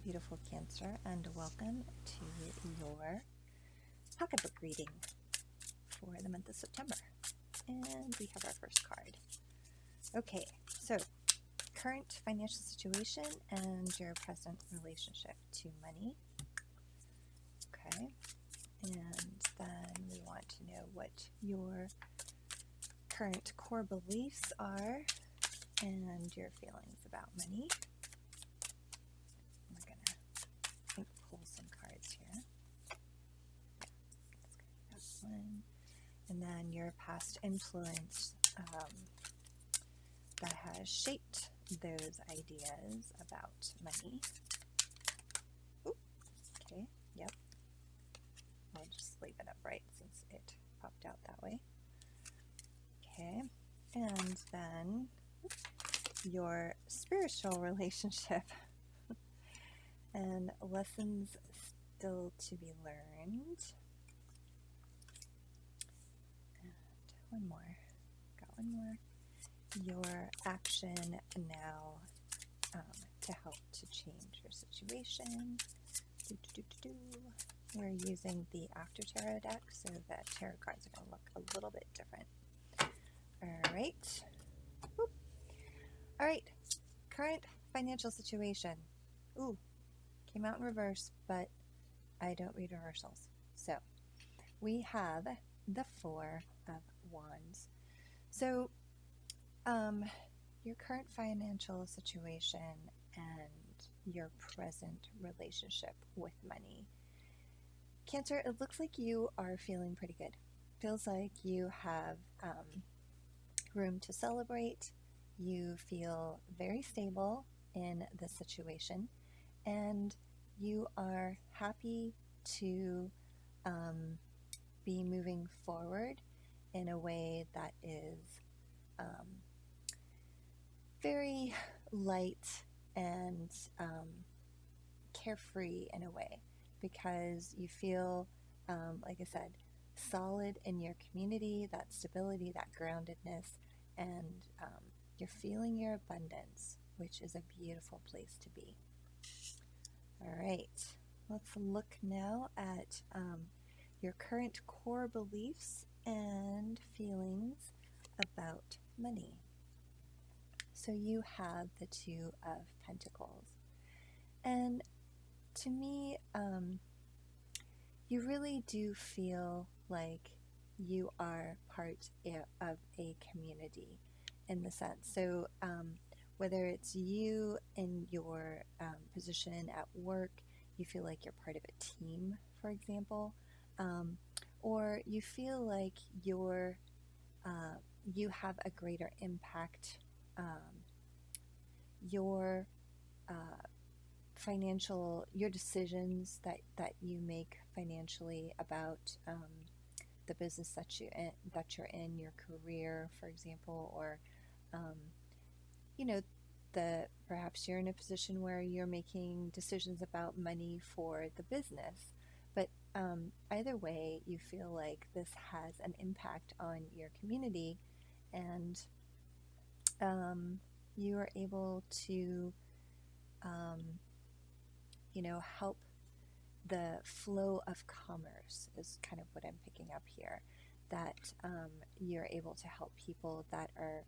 beautiful Cancer, and welcome to your pocketbook reading for the month of September. And we have our first card. Okay, so current financial situation and your present relationship to money. Okay, and then we want to know what your current core beliefs are and your feelings about money. We're going to pull some cards here. That's one. And then your past influence that has shaped those ideas about money. Ooh, okay, yep. I'll just leave it upright since it popped out that way. Okay, and then your spiritual relationship and lessons still to be learned. And one more. Got one more. Your action now to help to change your situation. We're using the After Tarot deck, so the tarot cards are going to look a little bit different. All right. Whoop. All right. Current financial situation. Ooh, came out in reverse, but I don't read reversals. So we have the Four of Wands. So your current financial situation and your present relationship with money. Cancer, it looks like you are feeling pretty good. Feels like you have room to celebrate. You feel very stable in the situation, and you are happy to be moving forward in a way that is very light and carefree in a way, because you feel, like I said, solid in your community, that stability, that groundedness, and you're feeling your abundance, which is a beautiful place to be. All right, let's look now at your current core beliefs and feelings about money. So you have the Two of Pentacles. And to me, you really do feel like you are part of a community in the sense. So whether it's you in your position at work, you feel like you're part of a team, for example, or you feel like you have a greater impact. Your your decisions that you make financially about the business that you're in, your career, for example, or perhaps you're in a position where you're making decisions about money for the business. But either way, you feel like this has an impact on your community, and you are able to help the flow of commerce is kind of what I'm picking up here, that you're able to help people that are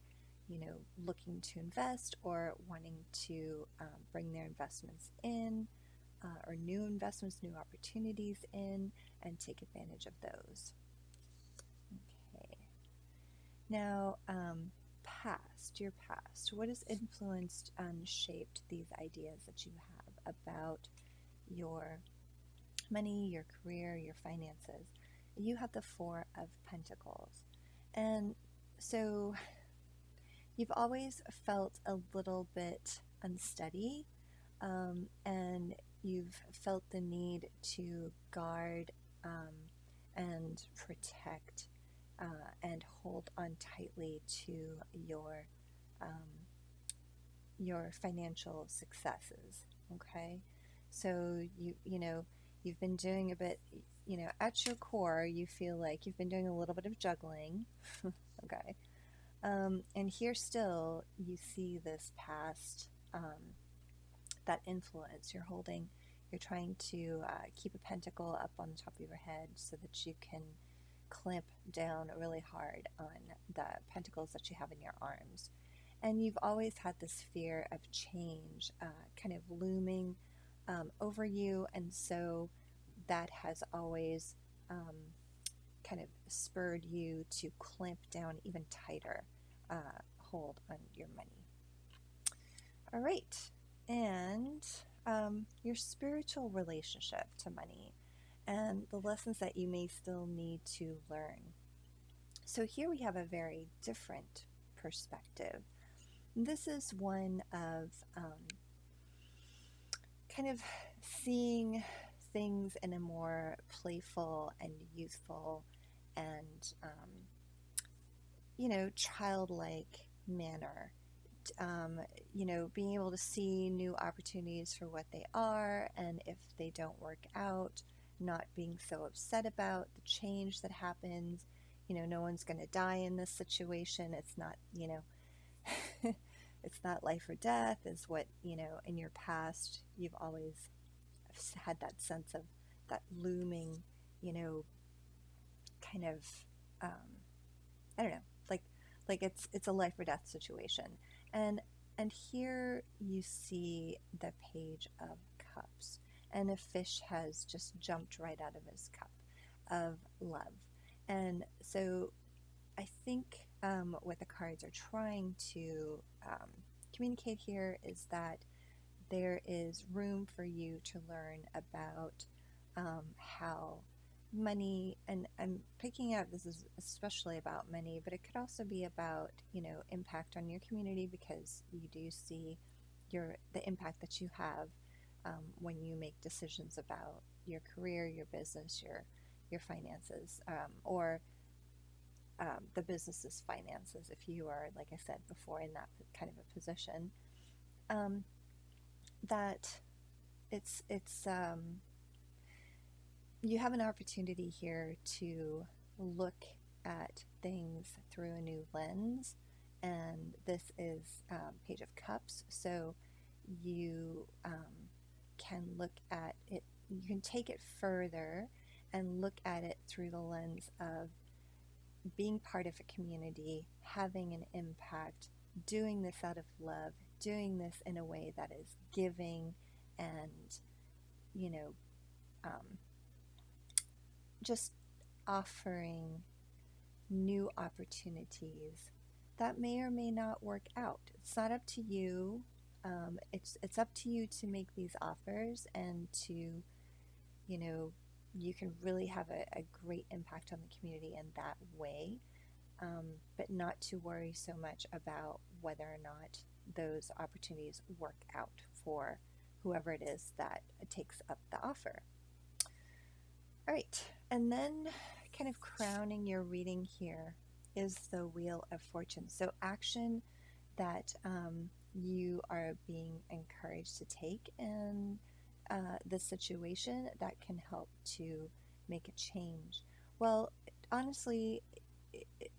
looking to invest or wanting to bring their investments in, or new investments, new opportunities in, and take advantage of those. Okay. Now, your past, what has influenced and shaped these ideas that you have about your money, your career, your finances? You have the Four of Pentacles. And so you've always felt a little bit unsteady, and you've felt the need to guard and protect and hold on tightly to your financial successes. Okay, so you've been doing a bit, at your core, you feel like you've been doing a little bit of juggling. Okay, and here still you see this past that influence. You're trying to keep a pentacle up on the top of your head so that you can clamp down really hard on the pentacles that you have in your arms. And you've always had this fear of change kind of looming over you, and so that has always kind of spurred you to clamp down even tighter hold on your money. All right, and your spiritual relationship to money and the lessons that you may still need to learn. So here we have a very different perspective. This is one of kind of seeing things in a more playful and youthful and, childlike manner. Being able to see new opportunities for what they are, and if they don't work out, not being so upset about the change that happens. No one's going to die in this situation. It's not, it's not life or death, is what, in your past, you've always had that sense of that looming, kind of, I don't know, like it's a life or death situation. And here you see the Page of Cups, and a fish has just jumped right out of his cup of love. And so I think what the cards are trying to communicate here is that there is room for you to learn about how money, and I'm picking out this is especially about money, but it could also be about, impact on your community, because you do see the impact that you have when you make decisions about your career, your business, your finances, or the business's finances, if you are, like I said before, in that kind of a position. That it's you have an opportunity here to look at things through a new lens, and this is Page of Cups, so you can look at it, you can take it further and look at it through the lens of being part of a community, having an impact, doing this out of love, doing this in a way that is giving, and just offering new opportunities that may or may not work out. It's not up to you. It's up to you to make these offers, and to, you can really have a great impact on the community in that way, but not to worry so much about whether or not those opportunities work out for whoever it is that takes up the offer. All right, and then kind of crowning your reading here is the Wheel of Fortune. So action that you are being encouraged to take in the situation that can help to make a change. Well, honestly,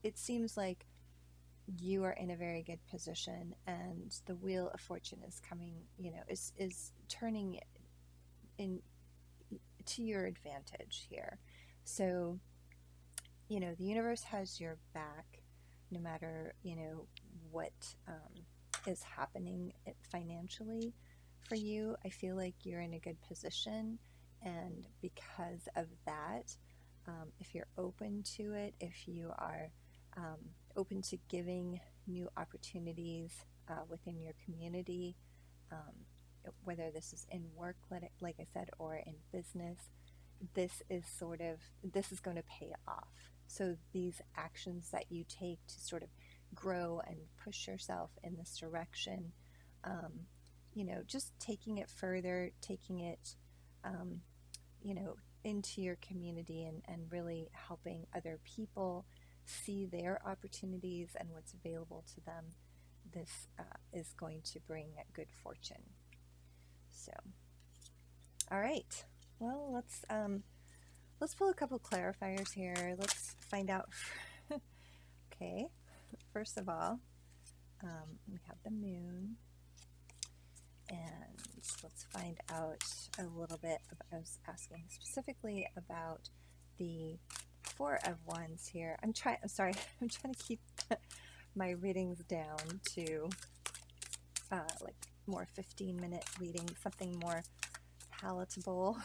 it seems like you are in a very good position, and the Wheel of Fortune is coming, is turning in to your advantage here. So, the universe has your back no matter, what is happening financially for you. I feel like you're in a good position, and because of that, if you're open to it, if you are open to giving new opportunities within your community, whether this is in work, like I said, or in business, this is going to pay off. So these actions that you take to sort of grow and push yourself in this direction, just taking it further, taking it, into your community, and really helping other people see their opportunities and what's available to them, this is going to bring good fortune. So, all right. Well, let's pull a couple clarifiers here. Let's find out. Okay. First of all, we have the Moon, and let's find out a little bit. I was asking specifically about the Four of Wands here. I'm sorry, I'm trying to keep my readings down to like more 15-minute readings, something more palatable.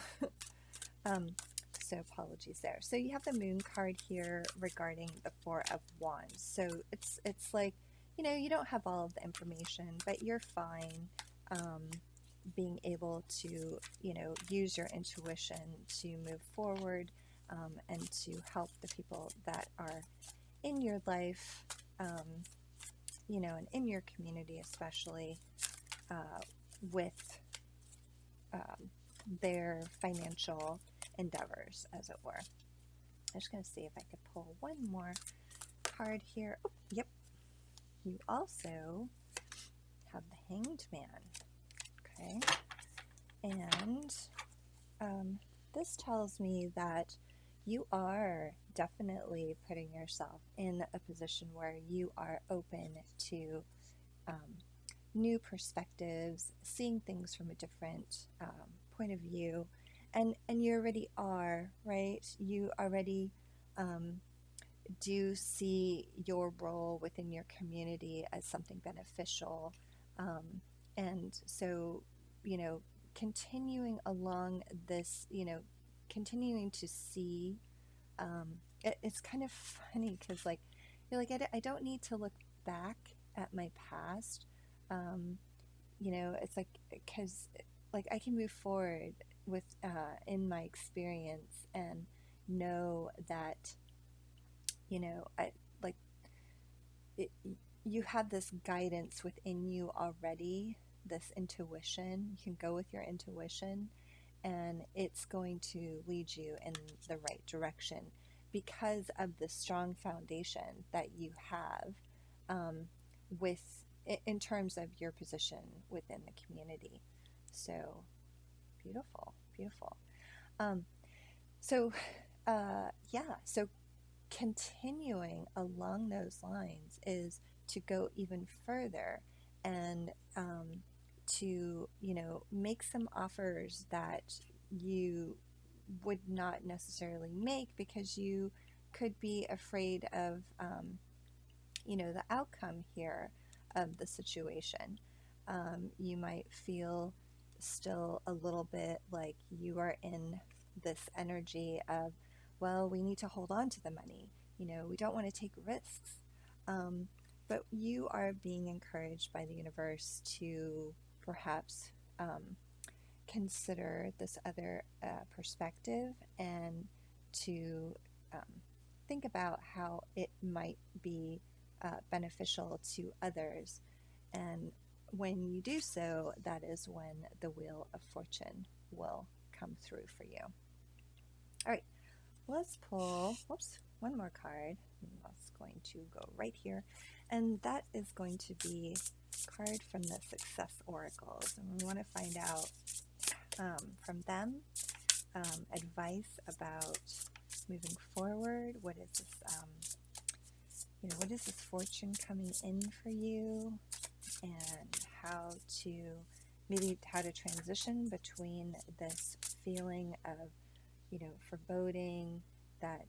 So apologies there. So you have the Moon card here regarding the Four of Wands. So it's like, you know, you don't have all of the information, but you're fine being able to, you know, use your intuition to move forward and to help the people that are in your life, you know, and in your community especially with their financial endeavors, as it were. I'm just going to see if I could pull one more card here. Oh, yep. You also have the Hanged Man. Okay. And this tells me that you are definitely putting yourself in a position where you are open to new perspectives, seeing things from a different point of view, and you already are, right? You already do see your role within your community as something beneficial, and so, you know, continuing along this, you know, continuing to see, it's kind of funny because, like, you're like, I don't need to look back at my past. You know, it's like, because like I can move forward with in my experience and know that, you know, I like it, you have this guidance within you already, this intuition. You can go with your intuition and it's going to lead you in the right direction because of the strong foundation that you have with in terms of your position within the community. So beautiful, beautiful. So so continuing along those lines is to go even further and to, you know, make some offers that you would not necessarily make because you could be afraid of, you know, the outcome here of the situation. You might feel still a little bit like you are in this energy of, well, we need to hold on to the money. You know, we don't want to take risks. But you are being encouraged by the universe to perhaps consider this other perspective and to think about how it might be beneficial to others. And when you do so, that is when the Wheel of Fortune will come through for you. All right, let's pull, one more card. That's going to go right here. And that is going to be a card from the Success Oracles. And we want to find out from them advice about moving forward. What is this, you know, what is this fortune coming in for you? And how to transition between this feeling of, you know, foreboding that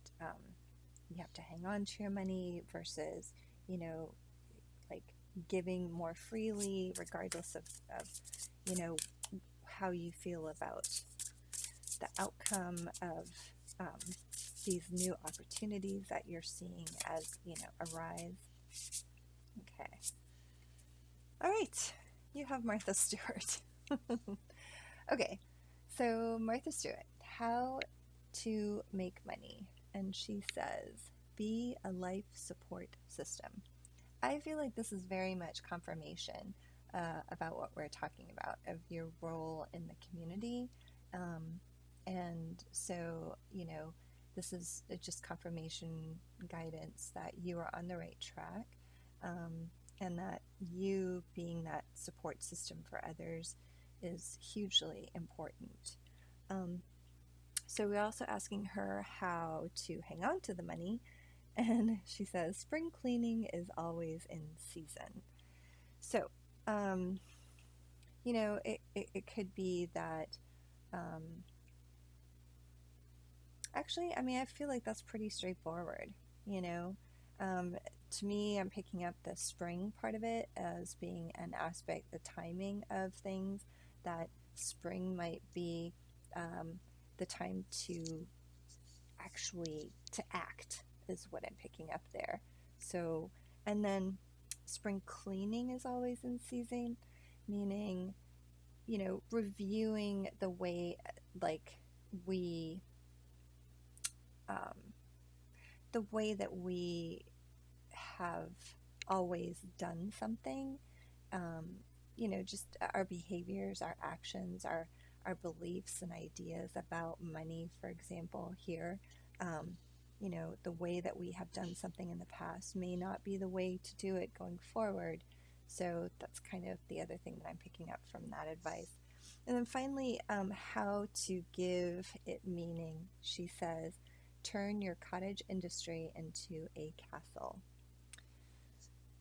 you have to hang on to your money versus, you know, like giving more freely regardless of you know, how you feel about the outcome of these new opportunities that you're seeing as, you know, arise. Okay. All right. You have Martha Stewart. Okay. So Martha Stewart, how to make money. And she says, be a life support system. I feel like this is very much confirmation about what we're talking about, of your role in the community. And so, you know, this is just confirmation guidance that you are on the right track, and that you being that support system for others is hugely important. So we're also asking her how to hang on to the money, and she says spring cleaning is always in season. So it could be that, um, actually, I mean, I feel like that's pretty straightforward, you know. Um, to me, I'm picking up the spring part of it as being an aspect, the timing of things, that spring might be the time to actually to act is what I'm picking up there. So, and then spring cleaning is always in season, meaning, reviewing the way like we um, the way that we have always done something, um, just our behaviors, our actions, our beliefs and ideas about money, for example, here. Um, the way that we have done something in the past may not be the way to do it going forward. So that's kind of the other thing that I'm picking up from that advice. And then finally, how to give it meaning. She says, turn your cottage industry into a castle.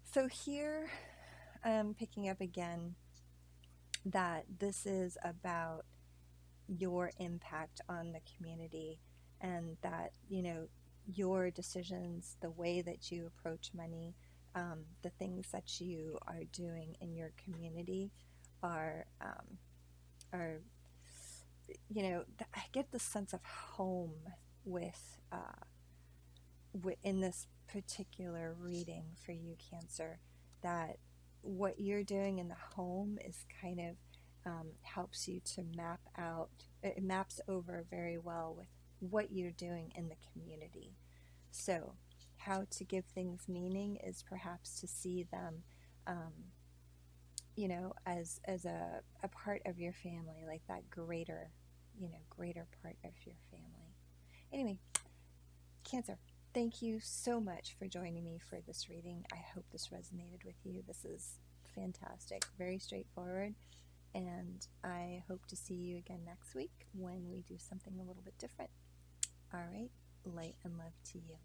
So here I'm picking up again that this is about your impact on the community, and that, your decisions, the way that you approach money, the things that you are doing in your community are I get the sense of home with in this particular reading for you, Cancer, that what you're doing in the home is kind of helps you to map out, it maps over very well with what you're doing in the community. So, how to give things meaning is perhaps to see them, as a part of your family, like that greater, greater part of your family. Anyway, Cancer, thank you so much for joining me for this reading. I hope this resonated with you. This is fantastic, very straightforward, and I hope to see you again next week when we do something a little bit different. All right, light and love to you.